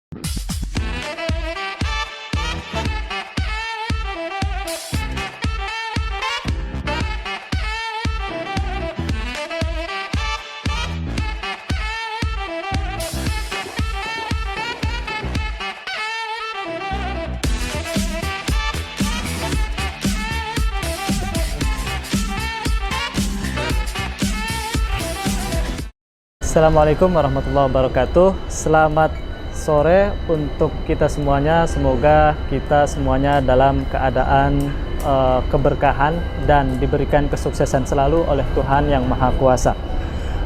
Assalamualaikum warahmatullahi wabarakatuh. Selamat sore untuk kita semuanya. Semoga kita semuanya dalam keadaan keberkahan dan diberikan kesuksesan selalu oleh Tuhan Yang Maha Kuasa.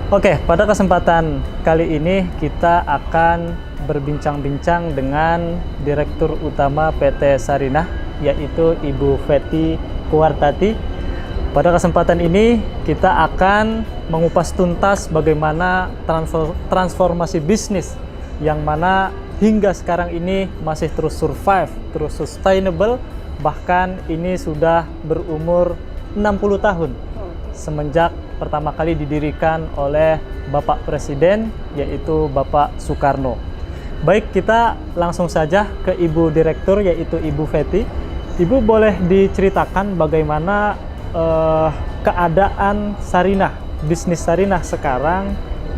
Oke, pada kesempatan kali ini kita akan berbincang-bincang dengan Direktur Utama PT Sarinah, yaitu Ibu Fety Kuartati. Pada kesempatan ini kita akan mengupas tuntas bagaimana transformasi bisnis yang mana hingga sekarang ini masih terus survive, terus sustainable, bahkan ini sudah berumur 60 tahun semenjak pertama kali didirikan oleh Bapak Presiden, yaitu Bapak Soekarno. Baik, kita langsung saja ke Ibu Direktur, yaitu Ibu Fety. Ibu boleh diceritakan bagaimana keadaan Sarinah, bisnis Sarinah sekarang,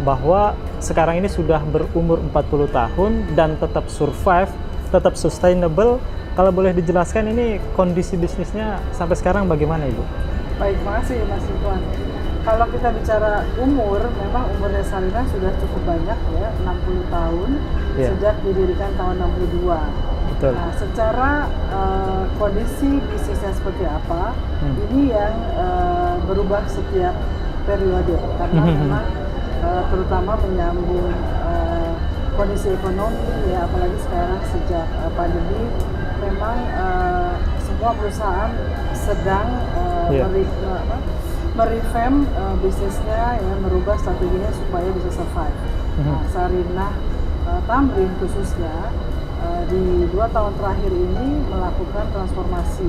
bahwa sekarang ini sudah berumur 40 tahun dan tetap survive, tetap sustainable. Kalau boleh dijelaskan ini kondisi bisnisnya sampai sekarang bagaimana, Ibu? Baik, makasih Mas Ridwan. Kalau kita bicara umur, memang umurnya Sarinah sudah cukup banyak ya, 60 tahun, sejak didirikan tahun 62. Betul. Nah, secara kondisi bisnisnya seperti apa, ini yang berubah setiap periode, karena memang terutama menyambung kondisi ekonomi ya, apalagi sekarang sejak pandemi, memang semua perusahaan sedang merevamp bisnisnya ya, merubah strateginya supaya bisa survive. Nah, Sarinah Tamrin khususnya di 2 tahun terakhir ini melakukan transformasi,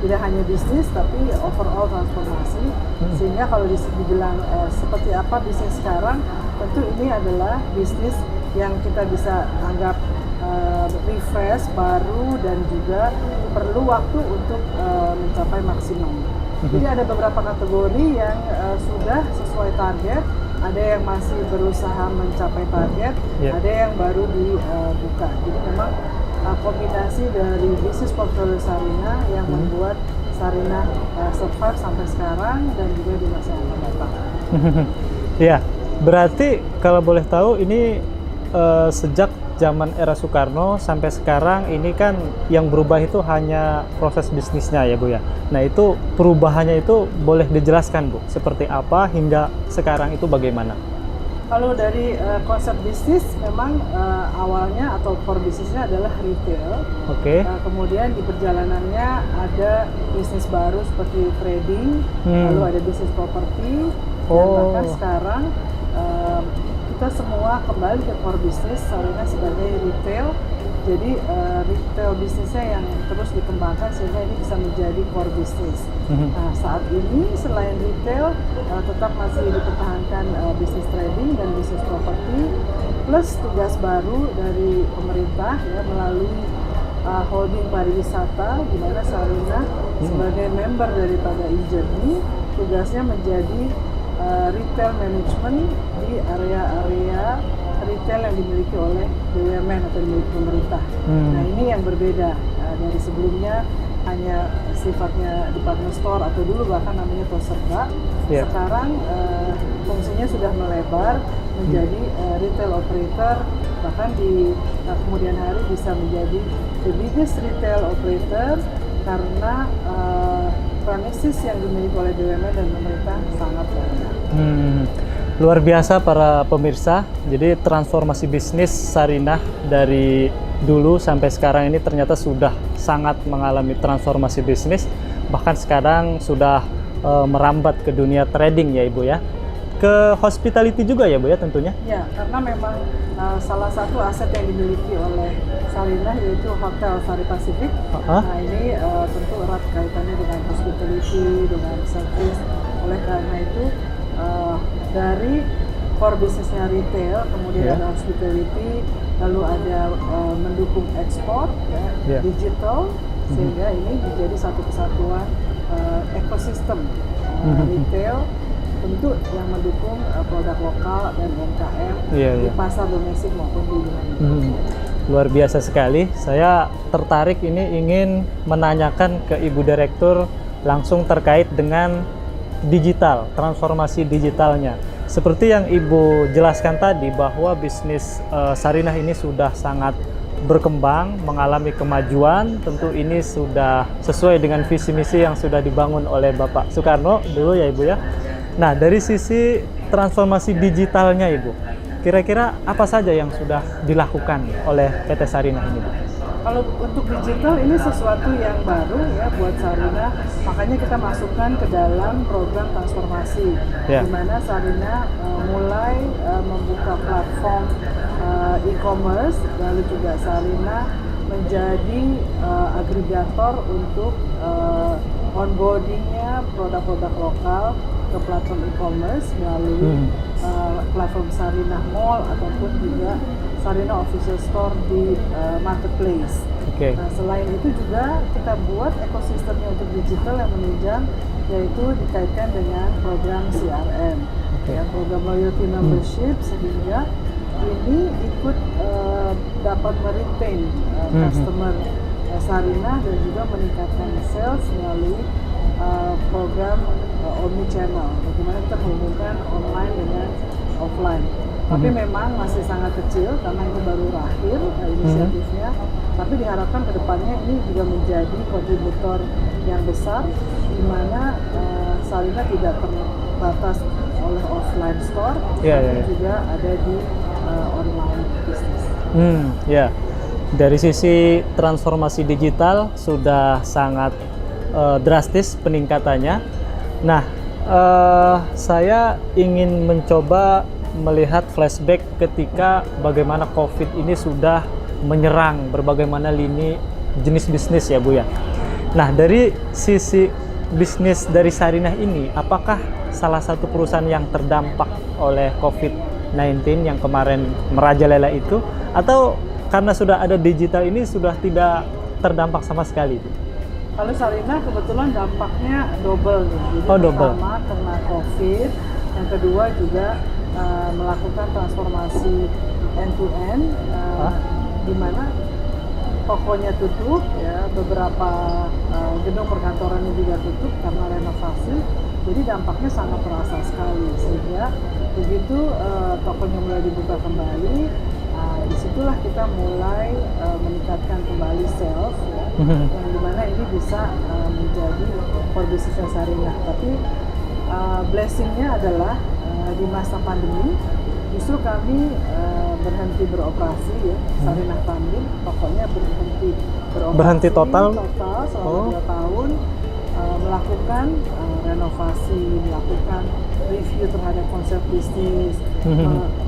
tidak hanya bisnis tapi overall transformasi, sehingga kalau dibilang seperti apa bisnis sekarang, tentu ini adalah bisnis yang kita bisa anggap refresh, baru, dan juga perlu waktu untuk mencapai maksimum. Jadi ada beberapa kategori yang sudah sesuai target, ada yang masih berusaha mencapai target, ada yang baru dibuka. Jadi memang kombinasi dari bisnis portfolio Sarinah yang membuat Sarinah survive sampai sekarang dan juga di masa yang akan datang. Ya, berarti kalau boleh tahu ini sejak zaman era Soekarno sampai sekarang ini kan yang berubah itu hanya proses bisnisnya ya, Bu ya. Nah, itu perubahannya itu boleh dijelaskan, Bu, seperti apa hingga sekarang itu bagaimana? Kalau dari konsep bisnis memang awalnya atau core bisnisnya adalah retail. Oke. Kemudian di perjalanannya ada bisnis baru seperti trading, lalu ada bisnis properti, dan bahkan sekarang kita semua kembali ke core bisnis Sarinah sebagai retail. Jadi retail bisnisnya yang terus dikembangkan sehingga ini bisa menjadi core bisnis. Nah, saat ini selain retail tetap masih dipertahankan bisnis trading dan bisnis properti, plus tugas baru dari pemerintah ya, melalui holding pariwisata, di mana Sarinah sebagai member daripada e-Journey tugasnya menjadi retail management di area-area retail yang dimiliki oleh BUMN atau dimiliki pemerintah. Nah, ini yang berbeda dari sebelumnya hanya sifatnya department store atau dulu bahkan namanya Toserba. Sekarang fungsinya sudah melebar menjadi retail operator, bahkan di kemudian hari bisa menjadi the biggest retail operator karena premises yang dimiliki oleh BUMN dan pemerintah sangat banyak. Luar biasa para pemirsa. Jadi transformasi bisnis Sarinah dari dulu sampai sekarang ini ternyata sudah sangat mengalami transformasi bisnis. Bahkan sekarang sudah merambat ke dunia trading ya, Ibu ya. Ke hospitality juga ya, Bu ya, tentunya? Ya, karena memang salah satu aset yang dimiliki oleh Sarinah yaitu Hotel Sari Pacific. Nah, ini tentu erat kaitannya dengan hospitality, dengan service. Oleh karena itu dari core bisnisnya retail, kemudian ada hospitality, lalu ada mendukung ekspor, Yeah. digital, sehingga ini menjadi satu kesatuan ekosistem retail, tentu yang mendukung produk lokal dan UMKM di pasar domestik maupun di dunia. Luar biasa sekali. Saya tertarik ini ingin menanyakan ke Ibu Direktur langsung terkait dengan digital, transformasi digitalnya. Seperti yang Ibu jelaskan tadi bahwa bisnis Sarinah ini sudah sangat berkembang, mengalami kemajuan. Tentu ini sudah sesuai dengan visi misi yang sudah dibangun oleh Bapak Soekarno dulu ya Ibu ya. Nah, dari sisi transformasi digitalnya Ibu, kira-kira apa saja yang sudah dilakukan oleh PT Sarinah ini, Bu? Kalau untuk digital ini sesuatu yang baru ya buat Sarinah, makanya kita masukkan ke dalam program transformasi, di mana Sarinah mulai membuka platform e-commerce, lalu juga Sarinah menjadi agregator untuk onboardingnya produk-produk lokal ke platform e-commerce melalui platform Sarinah Mall ataupun juga Sarinah Official Store di Marketplace. Nah, selain itu juga kita buat ekosistemnya untuk digital yang menunjang, yaitu dikaitkan dengan program CRM, ya, program loyalty membership, sehingga ini ikut dapat meretain customer Sarinah dan juga meningkatkan sales melalui program omni-channel, bagaimana kita menghubungkan online dengan offline. Tapi memang masih sangat kecil karena ini baru lahir inisiatifnya. Tapi diharapkan kedepannya ini juga menjadi kontributor yang besar, di mana Sarinah tidak terbatas oleh offline store, tapi juga ada di online bisnis. Dari sisi transformasi digital sudah sangat drastis peningkatannya. Nah, saya ingin mencoba melihat flashback ketika bagaimana COVID ini sudah menyerang berbagai mana lini jenis bisnis ya Bu ya. Nah, dari sisi bisnis dari Sarinah ini, apakah salah satu perusahaan yang terdampak oleh COVID-19 yang kemarin merajalela itu, atau karena sudah ada digital ini sudah tidak terdampak sama sekali Bu? Kalau Sarinah kebetulan dampaknya double nih. Jadi pertama kena COVID, yang kedua juga melakukan transformasi end-to-end, di mana tokonya tutup, ya, beberapa gedung perkantorannya juga tutup karena renovasi. Jadi dampaknya sangat terasa sekali, sehingga begitu tokonya mulai dibuka kembali, disitulah kita mulai meningkatkan kembali sales, ya, yang dimana ini bisa menjadi core bisnisnya Sarinah. Tapi blessingnya adalah di masa pandemi justru kami berhenti beroperasi, ya, Sarinah Tamrin, pokoknya berhenti total selama 2 tahun, melakukan renovasi, melakukan review terhadap konsep bisnis,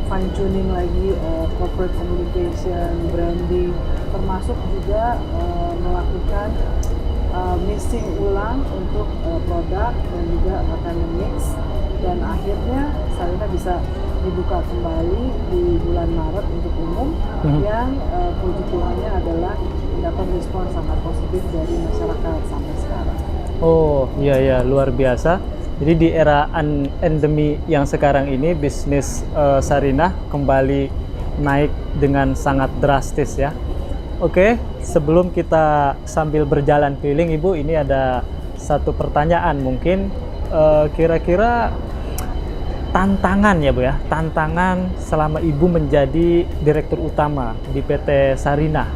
fine tuning lagi corporate communication, branding, termasuk juga melakukan mixing ulang untuk produk dan juga makanan mix, dan akhirnya Sarinah bisa dibuka kembali di bulan Maret untuk umum, yang puji Tuhannya adalah mendapat respon sangat positif dari masyarakat sampai sekarang. Oh iya luar biasa. Jadi di era endemi yang sekarang ini bisnis Sarinah kembali naik dengan sangat drastis ya. Oke, sebelum kita sambil berjalan keliling Ibu, ini ada satu pertanyaan mungkin, kira-kira tantangan ya Bu ya, tantangan selama Ibu menjadi direktur utama di PT Sarinah.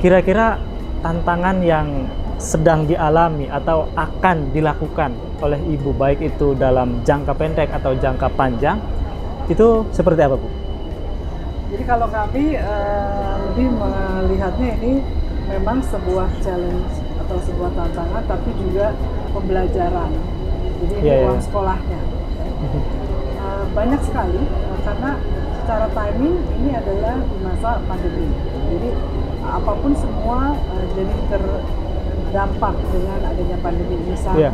Kira-kira tantangan yang sedang dialami atau akan dilakukan oleh Ibu, baik itu dalam jangka pendek atau jangka panjang, itu seperti apa Bu? Jadi kalau kami lebih melihatnya ini memang sebuah challenge atau sebuah tantangan, tapi juga pembelajaran. Jadi ini uang sekolahnya. Banyak sekali, karena secara timing ini adalah di masa pandemi. Jadi apapun semua jadi terdampak dengan adanya pandemi. Misalnya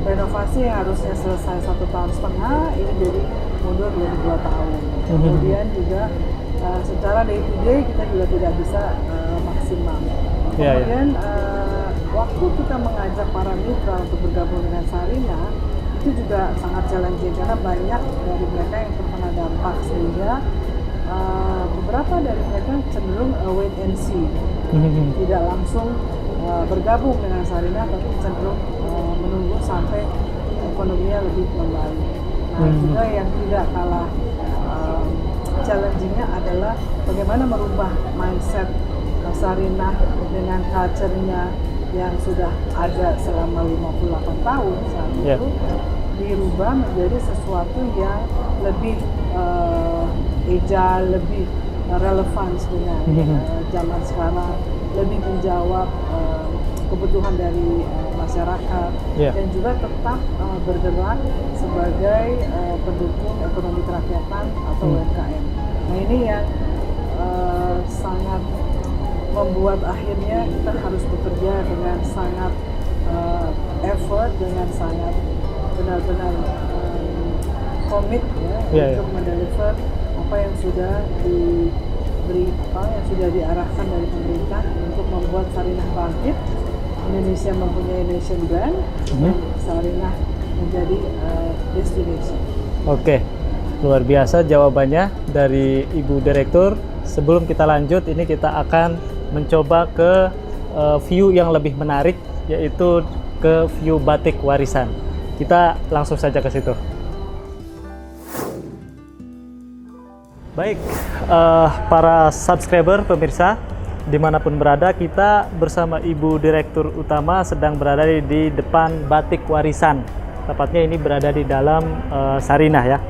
renovasi yang harusnya selesai 1,5 tahun, ini jadi mundur 22 tahun. Kemudian juga secara day to day kita juga tidak bisa maksimal Kemudian waktu kita mengajak para mitra untuk bergabung dengan Sarinah, itu juga sangat challenging karena banyak dari mereka yang terkena dampak, sehingga beberapa dari mereka cenderung wait and see, tidak langsung bergabung dengan Sarinah, tapi cenderung menunggu sampai ekonominya lebih membaik. Nah, juga yang tidak kalah challengingnya adalah bagaimana merubah mindset Sarinah dengan culture-nya yang sudah ada selama 58 tahun saat itu, dirubah menjadi sesuatu yang lebih agile, lebih relevan dengan zaman sekarang, lebih menjawab kebutuhan dari masyarakat, dan juga tetap bergerak sebagai pendukung ekonomi kerakyatan atau UMKM. Nah, ini yang sangat membuat akhirnya kita harus bekerja dengan sangat effort, dengan sangat benar-benar komit untuk mendeliver apa yang sudah diberi, yang sudah diarahkan dari pemerintah untuk membuat Sarinah bangkit, Indonesia mempunyai nation brand, dan Sarinah menjadi destination. Oke, luar biasa jawabannya dari Ibu Direktur. Sebelum kita lanjut, ini kita akan mencoba ke view yang lebih menarik, yaitu ke view batik warisan. Kita langsung saja ke situ. Baik, para subscriber, pemirsa, dimanapun berada, kita bersama Ibu Direktur Utama sedang berada di depan batik warisan. Tepatnya ini berada di dalam Sarinah ya.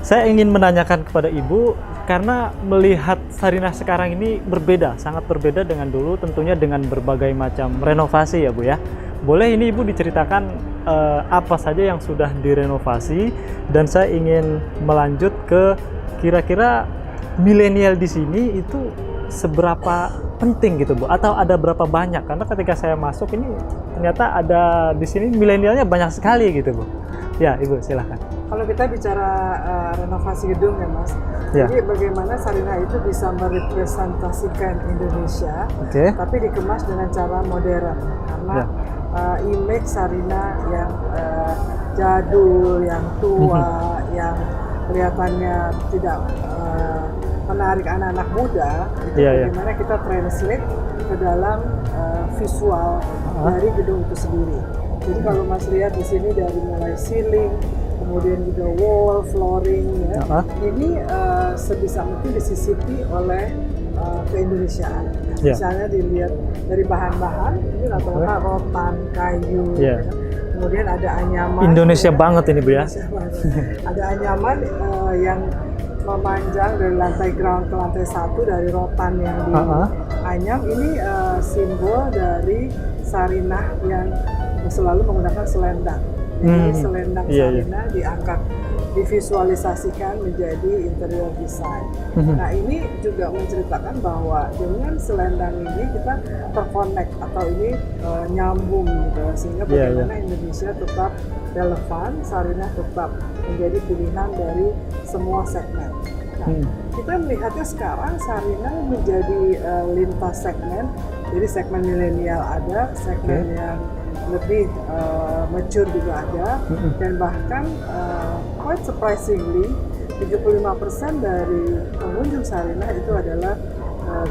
Saya ingin menanyakan kepada Ibu, karena melihat Sarinah sekarang ini berbeda, sangat berbeda dengan dulu, tentunya dengan berbagai macam renovasi ya Bu ya. Boleh ini Ibu diceritakan apa saja yang sudah direnovasi, dan saya ingin melanjut ke kira-kira milenial di sini itu seberapa penting gitu Bu, atau ada berapa banyak? Karena ketika saya masuk ini ternyata ada di sini milenialnya banyak sekali gitu Bu. Ya Ibu silahkan. Kalau kita bicara renovasi gedung ya Mas, jadi bagaimana Sarinah itu bisa merepresentasikan Indonesia, tapi dikemas dengan cara modern, karena image Sarinah yang jadul, yang tua, yang kelihatannya tidak menarik anak-anak muda, itu bagaimana kita translate ke dalam visual dari gedung itu sendiri. Jadi kalau Mas lihat di sini dari mulai ceiling, kemudian juga wall, flooring, ini sebisa mungkin disisipi oleh keindonesiaan. Misalnya dilihat dari bahan-bahan, ini rata-rata rotan, kayu, kemudian ada anyaman. Indonesia banget ini Bu ya. Ada anyaman yang memanjang dari lantai ground ke lantai 1 dari rotan yang dianyam. Ini simbol dari Sarinah yang selalu menggunakan selendang. Jadi selendang Sarinah diangkat, divisualisasikan menjadi interior design. Nah, ini juga menceritakan bahwa dengan selendang ini kita terkonek atau ini nyambung gitu, sehingga bagaimana Indonesia tetap relevan, Sarinah tetap menjadi pilihan dari semua segmen. Nah, kita melihatnya sekarang Sarinah menjadi lintas segmen. Jadi segmen milenial ada, segmen yang lebih mature juga ada, dan bahkan quite surprisingly 75% dari pengunjung Sarinah itu adalah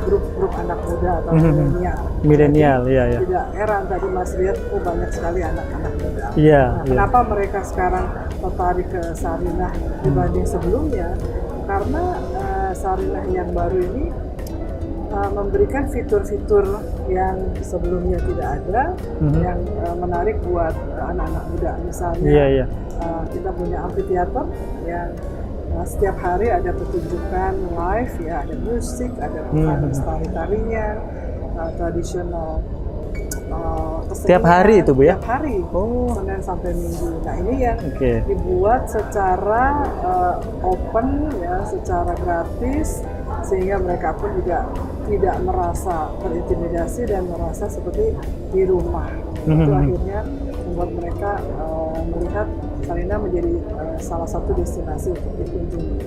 grup-grup anak muda atau milenial. Tidak heran tadi Mas lihat banyak sekali anak-anak muda. Kenapa mereka sekarang tertarik ke Sarinah dibanding sebelumnya? Karena Sarinah yang baru ini memberikan fitur-fitur yang sebelumnya tidak ada, yang menarik buat anak-anak muda. Misalnya kita punya amphitheater yang setiap hari ada pertunjukan live, ya, ada musik, ada tari-tarinya, tradisional. Setiap hari itu Bu ya? Setiap hari, Senin sampai Minggu. Nah, ini yang dibuat secara open ya, secara gratis, sehingga mereka pun juga tidak merasa terintimidasi dan merasa seperti di rumah. Itu akhirnya membuat mereka melihat Sarinah menjadi salah satu destinasi untuk dikunjungi.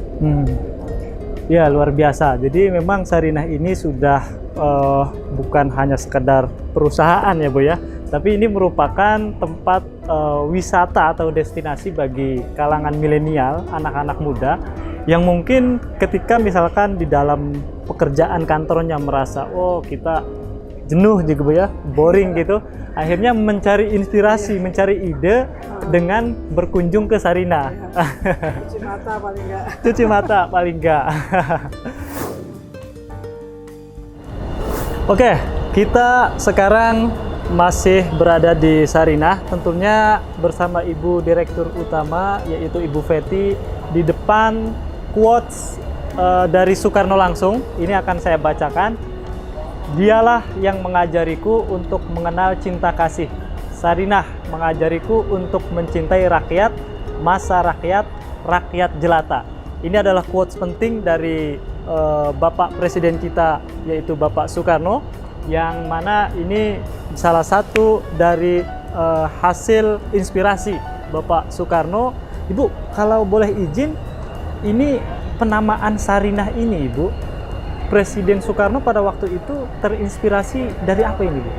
Ya, luar biasa. Jadi memang Sarinah ini sudah bukan hanya sekedar perusahaan ya Bu ya, tapi ini merupakan tempat wisata atau destinasi bagi kalangan milenial, anak-anak muda yang mungkin ketika misalkan di dalam pekerjaan kantornya merasa oh kita jenuh juga Bu ya, boring gitu, akhirnya mencari inspirasi, mencari ide dengan berkunjung ke Sarinah. Cuci mata paling enggak. Cuci mata paling enggak. Oke, kita sekarang masih berada di Sarinah, tentunya bersama Ibu Direktur Utama yaitu Ibu Fety. Di depan quotes dari Soekarno langsung, ini akan saya bacakan. Dialah yang mengajariku untuk mengenal cinta kasih. Sarinah mengajariku untuk mencintai rakyat, masa rakyat, rakyat jelata. Ini adalah quotes penting dari Bapak Presiden kita, yaitu Bapak Soekarno, yang mana ini salah satu dari hasil inspirasi Bapak Soekarno. Ibu, kalau boleh izin, ini penamaan Sarinah ini, Ibu, Presiden Soekarno pada waktu itu terinspirasi dari apa ini, Bu?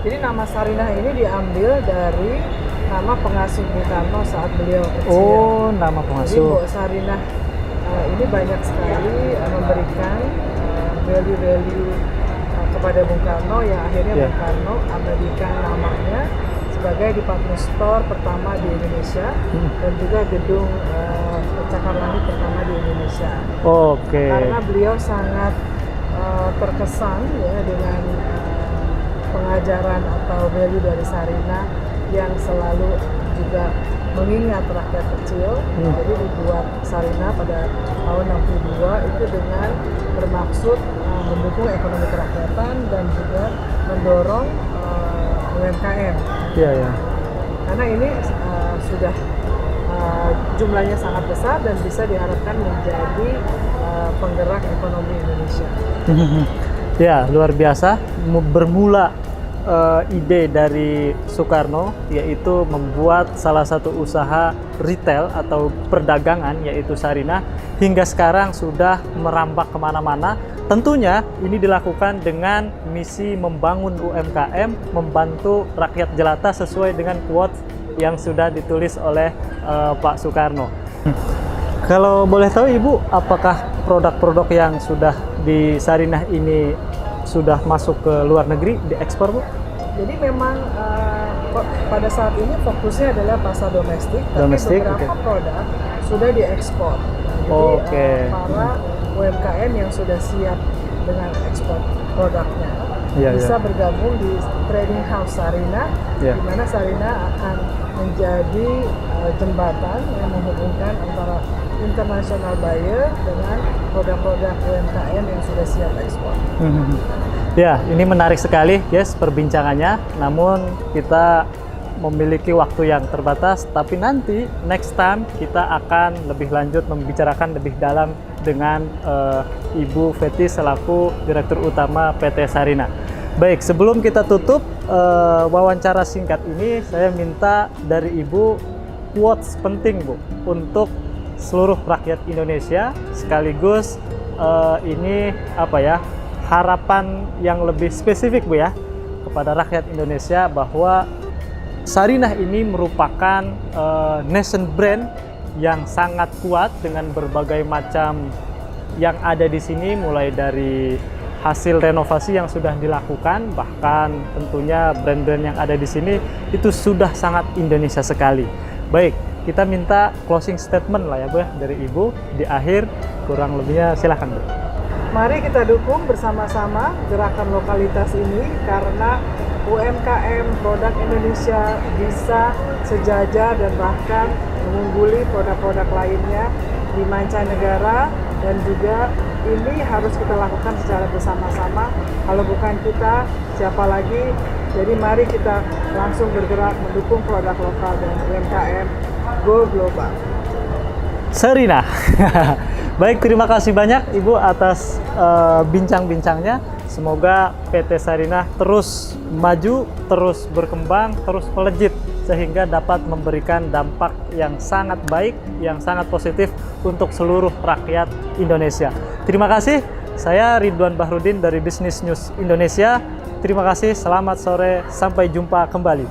Jadi nama Sarinah ini diambil dari nama pengasuh Bung Karno saat beliau kecil. Oh, nama Jadi pengasuh. Bu Sarinah ini banyak sekali memberikan value-value kepada Bung Karno, yang akhirnya Yeah. Bung Karno abadikan namanya sebagai department store pertama di Indonesia dan juga gedung pencakar langit pertama di Indonesia. Oke. Karena beliau sangat terkesan ya dengan pengajaran atau value dari Sarinah yang selalu juga mengingat rakyat kecil. Jadi dibuat Sarinah pada tahun 62 itu dengan bermaksud mendukung ekonomi kerakyatan dan juga mendorong UMKM. Iya, ya. Karena ini sudah jumlahnya sangat besar dan bisa diharapkan menjadi penggerak ekonomi Indonesia. Ya, luar biasa. Bermula ide dari Soekarno, yaitu membuat salah satu usaha retail atau perdagangan, yaitu Sarinah, hingga sekarang sudah merambah kemana-mana. Tentunya ini dilakukan dengan misi membangun UMKM, membantu rakyat jelata sesuai dengan quote yang sudah ditulis oleh Pak Soekarno. Kalau boleh tahu Ibu, apakah produk-produk yang sudah di Sarinah ini sudah masuk ke luar negeri, diekspor, Bu? Jadi memang pada saat ini fokusnya adalah pasar domestik, tapi beberapa produk sudah diekspor. Jadi para UMKM yang sudah siap dengan ekspor produknya bisa bergabung di Trading House Sarinah, di mana Sarinah akan menjadi jembatan yang menghubungkan antara international buyer dengan produk-produk UMKM yang sudah siap ekspor. Ya, ini menarik sekali, guys, perbincangannya. Namun kita memiliki waktu yang terbatas, tapi nanti next time kita akan lebih lanjut membicarakan lebih dalam dengan Ibu Fety selaku Direktur Utama PT Sarinah. Baik, sebelum kita tutup wawancara singkat ini, saya minta dari Ibu quotes penting, Bu, untuk seluruh rakyat Indonesia, sekaligus ini apa ya, harapan yang lebih spesifik, Bu, ya, kepada rakyat Indonesia bahwa Sarinah ini merupakan nation brand yang sangat kuat dengan berbagai macam yang ada di sini, mulai dari hasil renovasi yang sudah dilakukan, bahkan tentunya brand-brand yang ada di sini itu sudah sangat Indonesia sekali. Baik, kita minta closing statement lah ya, Bu, dari Ibu di akhir, kurang lebihnya silahkan, Bu. Mari kita dukung bersama-sama gerakan lokalitas ini, karena UMKM produk Indonesia bisa sejajar dan bahkan mengungguli produk-produk lainnya di mancanegara, dan juga ini harus kita lakukan secara bersama-sama. Kalau bukan kita, siapa lagi? Jadi mari kita langsung bergerak mendukung produk lokal dan UMKM go global. Sarinah. Baik, terima kasih banyak Ibu atas bincang-bincangnya. Semoga PT Sarinah terus maju, terus berkembang, terus melejit sehingga dapat memberikan dampak yang sangat baik, yang sangat positif untuk seluruh rakyat Indonesia. Terima kasih. Saya Ridwan Bahrudin dari Business News Indonesia. Terima kasih, selamat sore, sampai jumpa kembali.